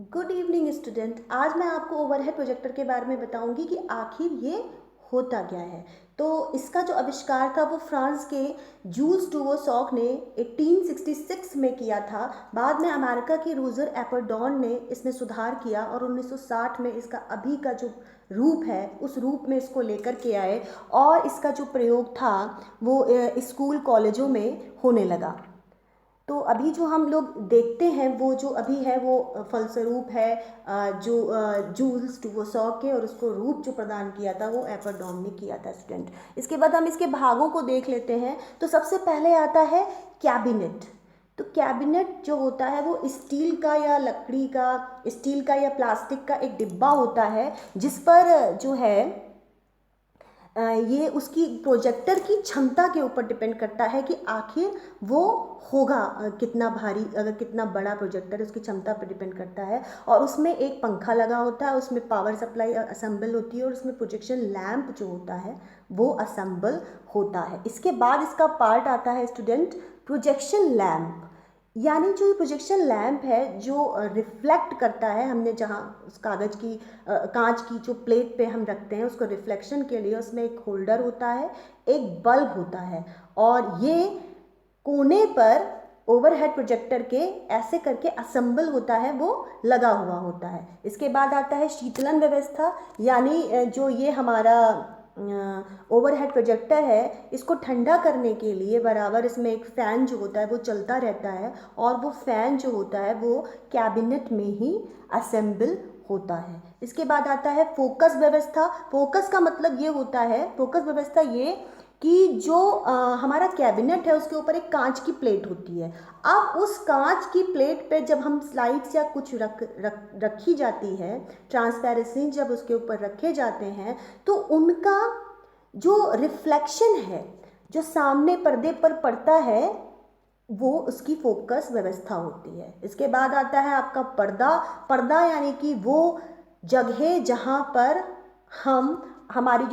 Good evening student. आज मैं आपको ओवरहेड प्रोजेक्टर के बारे में बताऊंगी कि आखिर ये होता क्या है। तो इसका जो आविष्कार था वो फ्रांस के जूल्स डुवोसॉक ने 1866 में किया था। बाद में अमेरिका के रूजर एपर्डॉन ने इसमें सुधार किया और 1960 में इसका अभी का जो रूप है उस रूप में इसको लेकर के आए और इसका जो प्रयोग था वो स्कूल कॉलेजों में होने लगा। तो अभी जो हम लोग देखते हैं वो जो अभी है वो फलस्वरूप है जो जूल्स डुवोसॉक के, और उसको रूप जो प्रदान किया था वो एपर्डॉन ने किया था स्टूडेंट। इसके बाद हम इसके भागों को देख लेते हैं। तो सबसे पहले आता है कैबिनेट। तो कैबिनेट जो होता है वो स्टील का या लकड़ी का, स्टील का या प्लास्टिक का एक डिब्बा होता है जिस पर जो है ये उसकी प्रोजेक्टर की क्षमता के ऊपर डिपेंड करता है कि आखिर वो होगा कितना भारी, अगर कितना बड़ा प्रोजेक्टर है उसकी क्षमता पर डिपेंड करता है। और उसमें एक पंखा लगा होता है, उसमें पावर सप्लाई असेंबल होती है और उसमें प्रोजेक्शन लैंप जो होता है वो असेंबल होता है। इसके बाद इसका पार्ट आता है स्टूडेंट प्रोजेक्शन लैंप। यानी जो ये प्रोजेक्शन लैंप है जो रिफ्लेक्ट करता है, हमने जहाँ उस कागज़ की कांच की जो प्लेट पे हम रखते हैं उसको रिफ्लेक्शन के लिए उसमें एक होल्डर होता है, एक बल्ब होता है और ये कोने पर ओवरहेड प्रोजेक्टर के ऐसे करके असेंबल होता है, वो लगा हुआ होता है। इसके बाद आता है शीतलन व्यवस्था। यानी जो ये हमारा ओवरहेड प्रोजेक्टर है इसको ठंडा करने के लिए बराबर इसमें एक फ़ैन जो होता है वो चलता रहता है और वो फ़ैन जो होता है वो कैबिनेट में ही असेंबल होता है। इसके बाद आता है फोकस व्यवस्था। फोकस का मतलब ये होता है, फोकस व्यवस्था ये कि जो हमारा कैबिनेट है उसके ऊपर एक कांच की प्लेट होती है। अब उस कांच की प्लेट पे जब हम स्लाइड्स या कुछ रखी जाती है, ट्रांसपेरेंसी जब उसके ऊपर रखे जाते हैं तो उनका जो रिफ्लेक्शन है जो सामने पर्दे पर पड़ता है वो उसकी फोकस व्यवस्था होती है। इसके बाद आता है आपका पर्दा। पर्दा यानी कि वो जगह जहाँ पर हम हमारी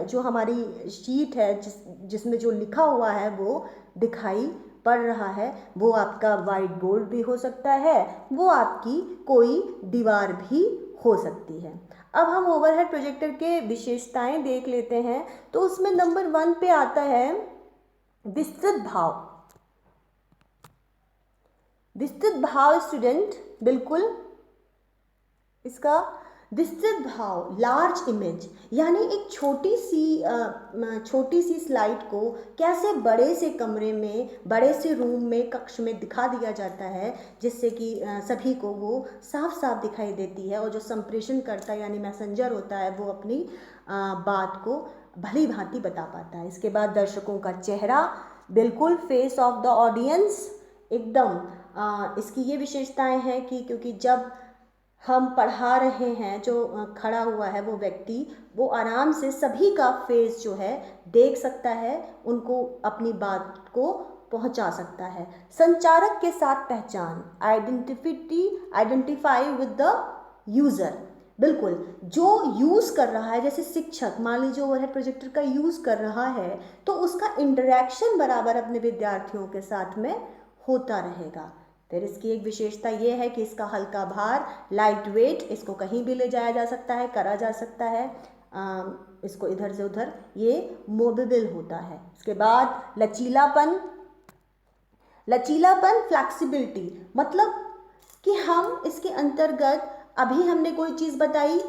जो हमारी शीट है जिसमें जो लिखा हुआ है वो दिखाई पड़ रहा है, वो आपका वाइट बोर्ड भी हो सकता है, वो आपकी कोई दीवार भी हो सकती है। अब हम ओवरहेड प्रोजेक्टर के विशेषताएं देख लेते हैं। तो उसमें नंबर 1 पे आता है विस्तृत भाव। विस्तृत भाव स्टूडेंट, बिल्कुल इसका विस्तृत भाव, लार्ज इमेज, यानी एक छोटी सी स्लाइड को कैसे बड़े से कमरे में, बड़े से रूम में, कक्ष में दिखा दिया जाता है जिससे कि सभी को वो साफ साफ दिखाई देती है और जो संप्रेषण करता है यानी मैसेंजर होता है वो अपनी बात को भली भांति बता पाता है। इसके बाद दर्शकों का चेहरा, बिल्कुल फेस ऑफ द ऑडियंस, एकदम इसकी ये विशेषताएं हैं कि क्योंकि जब हम पढ़ा रहे हैं जो खड़ा हुआ है वो व्यक्ति वो आराम से सभी का फेस जो है देख सकता है, उनको अपनी बात को पहुंचा सकता है। संचारक के साथ पहचान, आइडेंटिफाई विद द यूज़र। बिल्कुल जो यूज़ कर रहा है, जैसे शिक्षक मान लीजिए ओवरहेड प्रोजेक्टर का यूज़ कर रहा है तो उसका इंटरेक्शन बराबर अपने विद्यार्थियों के साथ में होता रहेगा। फिर इसकी एक विशेषता ये है कि इसका हल्का भार, लाइट वेट, इसको कहीं भी ले जाया जा सकता है, करा जा सकता है, इसको इधर से उधर, ये मोवेबल होता है। इसके बाद लचीलापन। लचीलापन, फ्लैक्सिबिलिटी, मतलब कि हम इसके अंतर्गत अभी हमने कोई चीज़ बताई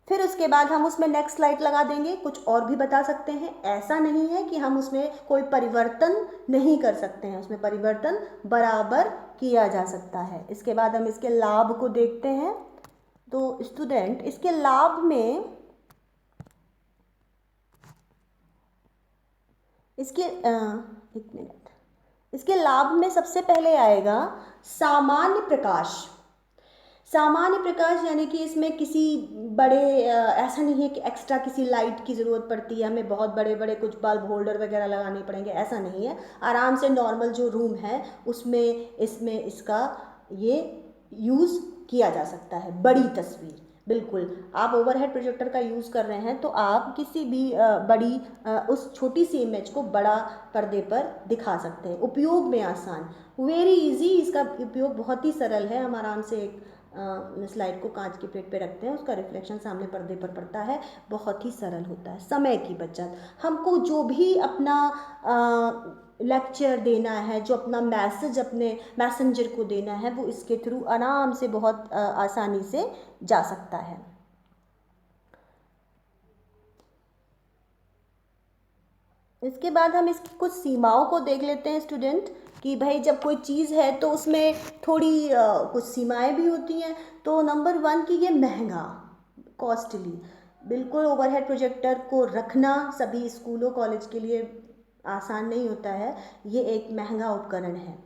फिर उसके बाद हम उसमें नेक्स्ट स्लाइड लगा देंगे, कुछ और भी बता सकते हैं। ऐसा नहीं है कि हम उसमें कोई परिवर्तन नहीं कर सकते हैं, उसमें परिवर्तन बराबर किया जा सकता है। इसके बाद हम इसके लाभ को देखते हैं। तो स्टूडेंट इसके लाभ में एक मिनट, इसके लाभ में सबसे पहले आएगा सामान्य प्रकाश। सामान्य प्रकाश यानी कि इसमें किसी बड़े ऐसा नहीं है कि एक्स्ट्रा किसी लाइट की ज़रूरत पड़ती है, हमें बहुत बड़े बड़े कुछ बल्ब होल्डर वगैरह लगाने पड़ेंगे, ऐसा नहीं है। आराम से नॉर्मल जो रूम है उसमें इसमें इसका ये यूज़ किया जा सकता है। बड़ी तस्वीर, बिल्कुल आप ओवरहेड प्रोजेक्टर का यूज़ कर रहे हैं तो आप किसी भी बड़ी उस छोटी सी इमेज को बड़ा पर्दे पर दिखा सकते हैं। उपयोग में आसान, वेरी इजी, इसका उपयोग बहुत ही सरल है। हम आराम से एक स्लाइड को कांच की प्लेट पे रखते हैं, उसका रिफ्लेक्शन सामने पर्दे पर पड़ता है, बहुत ही सरल होता है। समय की बचत, हमको जो भी अपना लेक्चर देना है, जो अपना मैसेज अपने मैसेंजर को देना है, वो इसके थ्रू आराम से बहुत आसानी से जा सकता है। इसके बाद हम इसकी कुछ सीमाओं को देख लेते हैं स्टूडेंट, कि भाई जब कोई चीज़ है तो उसमें थोड़ी कुछ सीमाएं भी होती हैं। तो नंबर 1 कि ये महंगा, कॉस्टली, बिल्कुल ओवरहेड प्रोजेक्टर को रखना सभी स्कूलों कॉलेज के लिए आसान नहीं होता है, ये एक महंगा उपकरण है।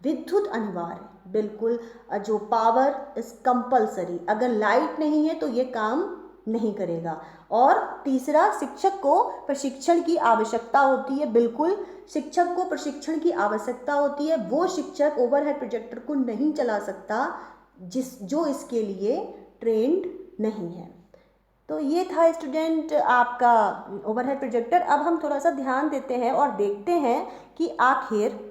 विद्युत अनिवार्य, बिल्कुल, जो पावर इज कंपलसरी, अगर लाइट नहीं है तो ये काम नहीं करेगा। और तीसरा, शिक्षक को प्रशिक्षण की आवश्यकता होती है, बिल्कुल शिक्षक को प्रशिक्षण की आवश्यकता होती है। वो शिक्षक ओवरहेड प्रोजेक्टर को नहीं चला सकता जो इसके लिए ट्रेंड नहीं है। तो ये था स्टूडेंट आपका ओवरहेड प्रोजेक्टर। अब हम थोड़ा सा ध्यान देते हैं और देखते हैं कि आखिर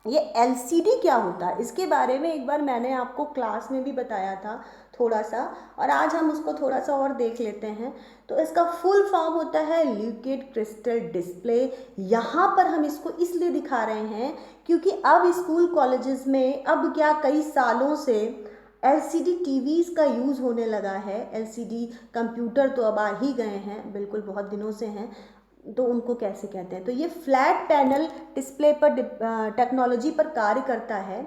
ये LCD क्या होता है। इसके बारे में एक बार मैंने आपको क्लास में भी बताया था थोड़ा सा, और आज हम उसको थोड़ा सा और देख लेते हैं। तो इसका फुल फॉर्म होता है लिक्विड क्रिस्टल डिस्प्ले। यहाँ पर हम इसको इसलिए दिखा रहे हैं क्योंकि अब स्कूल कॉलेजेस में अब क्या कई सालों से LCD टीवीज़ का यूज़ होने लगा है। LCD कंप्यूटर तो अब आ ही गए हैं, बिल्कुल बहुत दिनों से हैं। तो उनको कैसे कहते हैं, तो ये फ्लैट पैनल डिस्प्ले पर टेक्नोलॉजी पर कार्य करता है।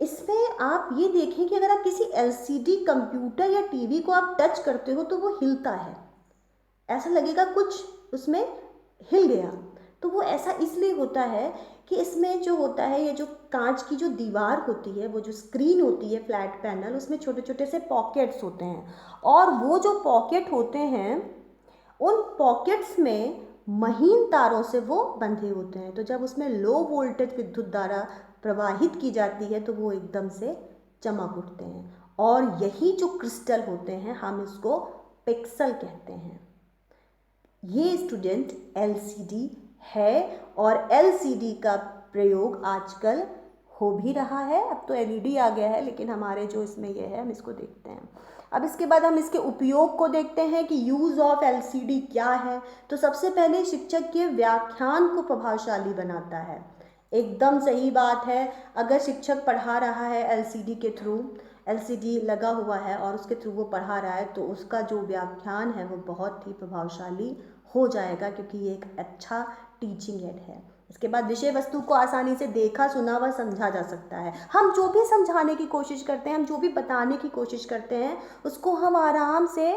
इसमें आप ये देखें कि अगर आप किसी LCD कंप्यूटर या टीवी को आप टच करते हो तो वो हिलता है, ऐसा लगेगा कुछ उसमें हिल गया। तो वो ऐसा इसलिए होता है कि इसमें जो होता है, ये जो कांच की जो दीवार होती है, वो जो स्क्रीन होती है फ्लैट पैनल, उसमें छोटे छोटे से पॉकेट्स होते हैं, और वो जो पॉकेट होते हैं उन पॉकेट्स में महीन तारों से वो बंधे होते हैं। तो जब उसमें लो वोल्टेज विद्युत धारा प्रवाहित की जाती है तो वो एकदम से चमक उठते हैं, और यही जो क्रिस्टल होते हैं हम इसको पिक्सल कहते हैं। ये स्टूडेंट LCD है, और LCD का प्रयोग आजकल हो भी रहा है। अब तो LED आ गया है, लेकिन हमारे जो इसमें ये है हम इसको देखते हैं। अब इसके बाद हम इसके उपयोग को देखते हैं कि यूज़ ऑफ LCD क्या है। तो सबसे पहले शिक्षक के व्याख्यान को प्रभावशाली बनाता है, एकदम सही बात है। अगर शिक्षक पढ़ा रहा है LCD के थ्रू, LCD लगा हुआ है और उसके थ्रू वो पढ़ा रहा है, तो उसका जो व्याख्यान है वो बहुत ही प्रभावशाली हो जाएगा, क्योंकि ये एक अच्छा टीचिंग एड है। इसके बाद विषय वस्तु को आसानी से देखा, सुना व समझा जा सकता है। हम जो भी समझाने की कोशिश करते हैं, हम जो भी बताने की कोशिश करते हैं, उसको हम आराम से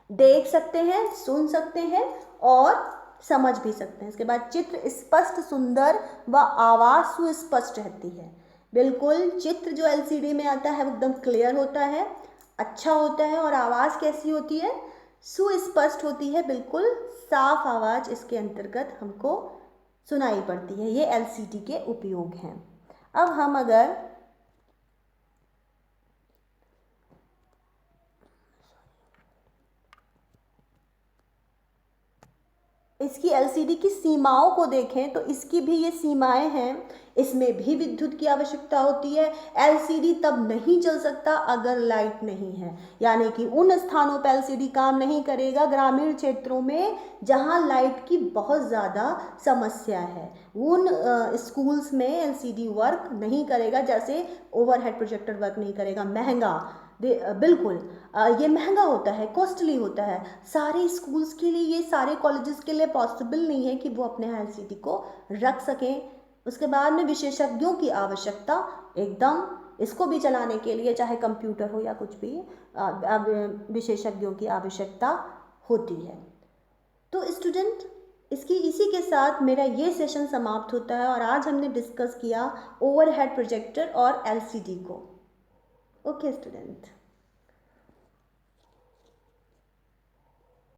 देख सकते हैं, सुन सकते हैं और समझ भी सकते हैं। इसके बाद चित्र स्पष्ट, सुंदर व आवाज़ सुस्पष्ट रहती है। बिल्कुल, चित्र जो LCD में आता है वो एकदम क्लियर होता है, अच्छा होता है, और आवाज़ कैसी होती है, सुस्पष्ट होती है, बिल्कुल साफ आवाज़ इसके अंतर्गत हमको सुनाई पड़ती है। ये LCD के उपयोग हैं। अब हम अगर इसकी LCD की सीमाओं को देखें तो इसकी भी ये सीमाएं हैं, इसमें भी विद्युत की आवश्यकता होती है। LCD तब नहीं चल सकता अगर लाइट नहीं है, यानी कि उन स्थानों पर LCD काम नहीं करेगा ग्रामीण क्षेत्रों में जहां लाइट की बहुत ज़्यादा समस्या है। उन स्कूल्स में LCD वर्क नहीं करेगा, जैसे ओवरहेड प्रोजेक्टर वर्क नहीं करेगा। महंगा, बिल्कुल ये महंगा होता है, कॉस्टली होता है। सारे स्कूल्स के लिए, ये सारे कॉलेजेस के लिए पॉसिबल नहीं है कि वो अपने LCD को रख सकें। उसके बाद में विशेषज्ञों की आवश्यकता, एकदम इसको भी चलाने के लिए चाहे कंप्यूटर हो या कुछ भी, विशेषज्ञों की आवश्यकता होती है। तो स्टूडेंट, इसी के साथ मेरा ये सेशन समाप्त होता है, और आज हमने डिस्कस किया ओवरहेड प्रोजेक्टर और LCD को। Okay student.